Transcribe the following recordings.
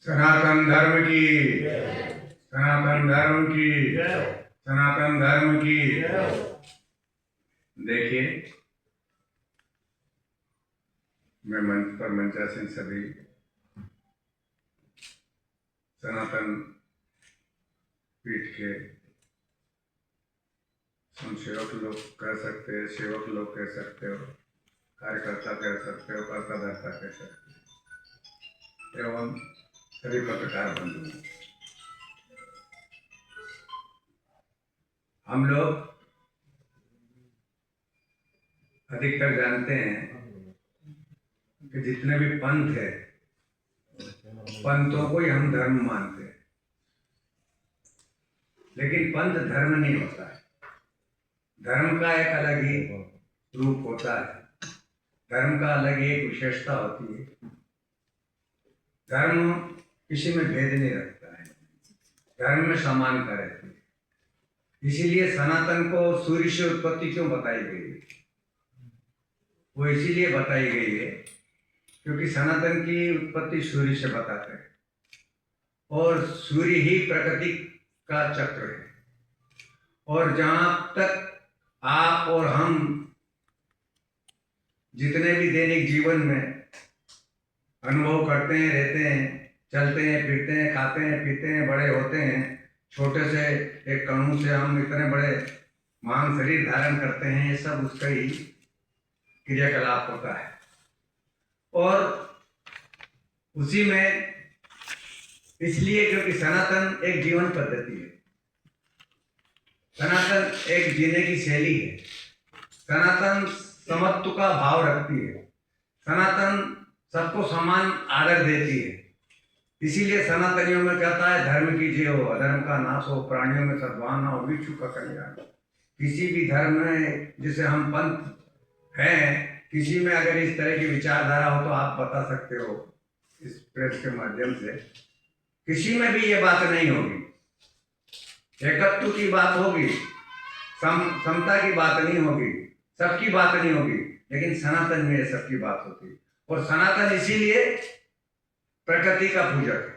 सनातन धर्म की, सनातन धर्म की, सनातन धर्म की। देखिए, मैं मंच पर मंचासीन सभी सनातन पीठ के स्वयंसेवक लोग कह सकते हैं, सेवक लोग कह सकते हो, कार्यकर्ता कह सकते हो, कर्ता धर्ता कह सकते हो, एवं सभी पत्रकार बंधु, हम लोग अधिकतर जानते हैं कि जितने भी पंथ है, पंथों को ही हम धर्म मानते हैं, लेकिन पंथ धर्म नहीं होता है। धर्म का एक अलग ही रूप होता है, धर्म का अलग ही एक विशेषता होती है। धर्म किसी में भेद नहीं रखता है, धर्म में समानता रहती है। इसीलिए सनातन को सूर्य से उत्पत्ति क्यों बताई गई है? वो इसीलिए बताई गई है क्योंकि सनातन की उत्पत्ति सूर्य से बताते हैं, और सूर्य ही प्रकृति का चक्र है। और जहां तक आप और हम जितने भी दैनिक जीवन में अनुभव करते हैं, रहते हैं, चलते हैं, फिरते हैं, खाते हैं, पीते हैं, बड़े होते हैं, छोटे से एक कणु से हम इतने बड़े महान शरीर धारण करते हैं, ये सब उसका ही क्रियाकलाप होता है। और उसी में इसलिए क्योंकि सनातन एक जीवन पद्धति है, सनातन एक जीने की शैली है, सनातन समत्व का भाव रखती है, सनातन सबको समान आदर देती है। इसीलिए सनातनियों में कहता है धर्म कीजिए हो, अधर्म का नाश हो, प्राणियों में सद्भावना हो, विश्व का कल्याण। किसी भी धर्म में जिसे हम पंथ हैं, किसी में अगर इस तरह की विचारधारा हो तो आप बता सकते हो इस प्रेस के माध्यम से। किसी में भी ये बात नहीं होगी, एकत्व की बात होगी, समता की बात नहीं होगी, सबकी बात नहीं होगी, लेकिन सनातन में सबकी बात होती है। और सनातन इसीलिए प्रकृति का पूजक है।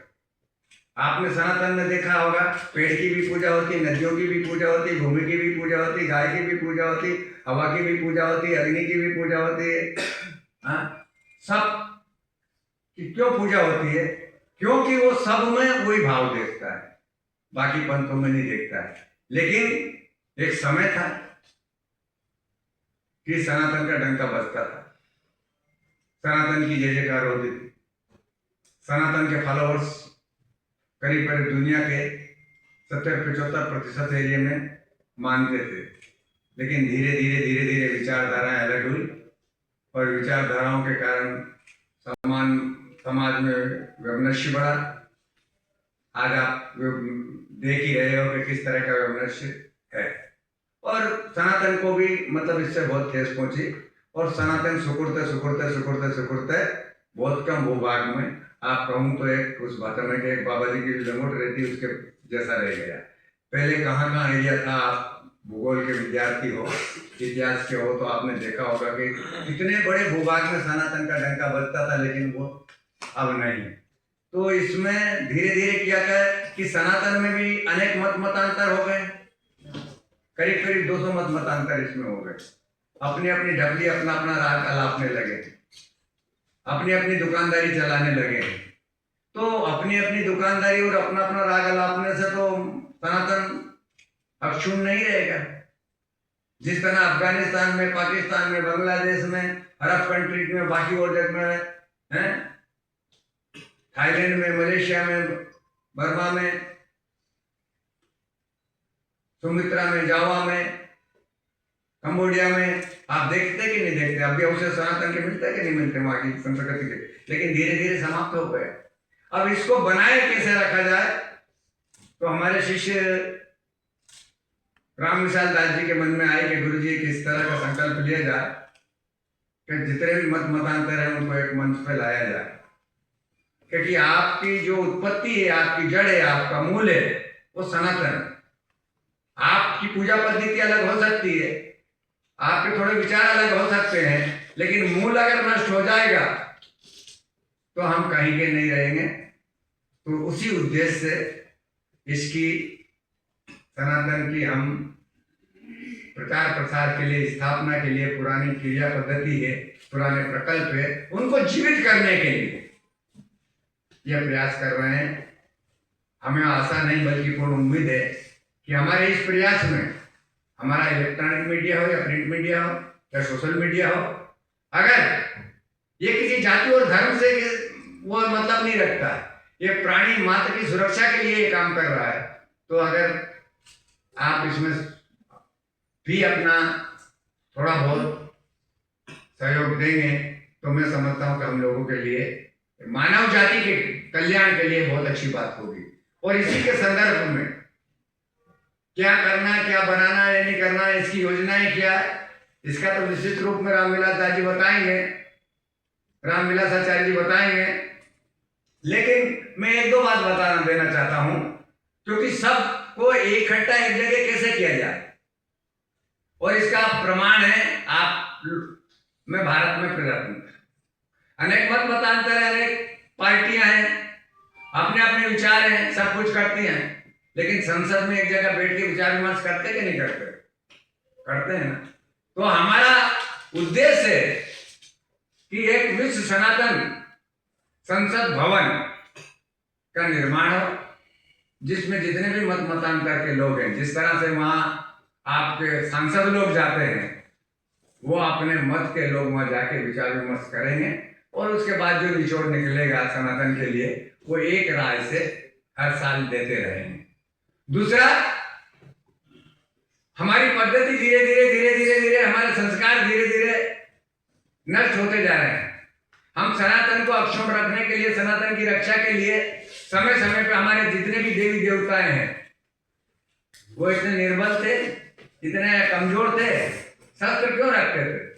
आपने सनातन में देखा होगा, पेड़ की भी पूजा होती, नदियों की भी पूजा होती, भूमि की भी पूजा होती, गाय की भी पूजा होती, हवा की भी पूजा होती, अग्नि की भी पूजा होती है। सब की क्यों पूजा होती है? क्योंकि वो सब में वही भाव देखता है, बाकी पंथों में नहीं देखता है। लेकिन एक समय था कि सनातन का डंका बजता था, सनातन की जय जयकार होती थी, सनातन के फॉलोअर्स करीब करीब दुनिया के 70-75% एरिया में मानते थे। लेकिन धीरे धीरे धीरे धीरे विचारधाराएं अलग हुई, और विचारधाराओं के कारण समाज में वैमनस्य बढ़ा। आज आप देख ही रहे हो कि किस तरह का वैमनस्य है, और सनातन को भी मतलब इससे बहुत ठेस पहुंची। और सनातन सुकुड़ते सुकुड़ते सुकुड़ते सुकुड़ते बहुत कम भूभाग में, आप कहूँ तो एक उस भाषा में एक बाबा जी की लंगोट रहती उसके जैसा रह गया। पहले कहाँ एरिया था, आप भूगोल के विद्यार्थी हो, इतिहास के हो, तो आपने देखा होगा कि कितने बड़े भूभाग में सनातन का डंका बजता था, लेकिन वो अब नहीं। तो इसमें धीरे धीरे क्या है कि सनातन में भी अनेक मतांतर हो गए, करीब करीब 200 मतांतर इसमें हो गए। अपनी अपनी ढपली, अपना अपना राग अलापने लगे, अपनी अपनी दुकानदारी चलाने लगे। तो अपनी अपनी दुकानदारी और अपना अपना राग अलापने से तो सनातन अक्षुण्ण नहीं रहेगा। जिस तरह अफगानिस्तान में, पाकिस्तान में, बांग्लादेश में, अरब कंट्रीज में, बाकी और जगह में हैं, थाईलैंड में, मलेशिया में, बर्मा में, सुमित्रा में, जावा में, कंबोडिया में, आप देखते कि नहीं देखते? अभी अवसर सनातन के मिलते कि नहीं मिलते वहां की संस्कृति के? लेकिन धीरे धीरे समाप्त हो गए। अब इसको बनाए कैसे रखा जाए? तो हमारे शिष्य राम विशाल दास जी के मन में आए कि गुरु जी किस तरह का संकल्प लिया जाए कि जितने भी मतांतर है उनको एक मंच पे लाया जाए। क्योंकि आपकी जो उत्पत्ति है, आपकी जड़ है, आपका मूल है, वो सनातन है। आपकी पूजा पद्धति अलग हो सकती है, आपके थोड़े विचार अलग हो सकते हैं, लेकिन मूल अगर नष्ट हो जाएगा तो हम कहीं के नहीं रहेंगे। तो उसी उद्देश्य से इसकी सनातन की हम प्रचार प्रसार के लिए, स्थापना के लिए पुरानी क्रिया पद्धति है, पुराने प्रकल्प है, उनको जीवित करने के लिए यह प्रयास कर रहे हैं। हमें आशा नहीं बल्कि पूर्ण उम्मीद है कि हमारे इस प्रयास में, हमारा इलेक्ट्रॉनिक मीडिया हो या प्रिंट मीडिया हो या सोशल मीडिया हो, अगर ये किसी जाति और धर्म से वो मतलब नहीं रखता, ये प्राणी मात्र की सुरक्षा के लिए ये काम कर रहा है, तो अगर आप इसमें भी अपना थोड़ा बहुत सहयोग देंगे तो मैं समझता हूं कि हम लोगों के लिए, मानव जाति के कल्याण के लिए बहुत अच्छी बात होगी। और इसी के संदर्भ में क्या करना है, क्या बनाना है, नहीं करना है, इसकी योजनाएं क्या है, इसका तो निश्चित रूप में रामविलास आचार्य जी बताएंगे, रामविलास आचार्य जी बताएंगे। लेकिन मैं एक दो बात बताना देना चाहता हूं, क्योंकि सबको इकट्ठा एक जगह कैसे किया जाए, और इसका प्रमाण है आप मैं भारत में प्रजातंत्र, अनेक मत मतांतर है, अनेक पार्टियां हैं, अपने अपने विचार हैं, सब कुछ करती हैं, लेकिन संसद में एक जगह बैठ के विचार विमर्श करते कि नहीं करते? करते हैं ना। तो हमारा उद्देश्य है कि एक विश्व सनातन संसद भवन का निर्माण हो, जिसमें जितने भी मत मतांतर के लोग हैं, जिस तरह से वहां आपके सांसद लोग जाते हैं, वो अपने मत के लोग वहां जाके विचार विमर्श करेंगे, और उसके बाद जो निचोड़ निकलेगा सनातन के लिए, वो एक राय से हर साल देते रहेंगे। दूसरा, हमारी पद्धति धीरे धीरे हमारे संस्कार धीरे धीरे नष्ट होते जा रहे हैं। हम सनातन को अक्षुण्ण रखने के लिए, सनातन की रक्षा के लिए समय समय पे हमारे जितने भी देवी देवताएं हैं, वो इतने निर्बल थे, इतने कमजोर थे, शस्त्र क्यों रखते थे?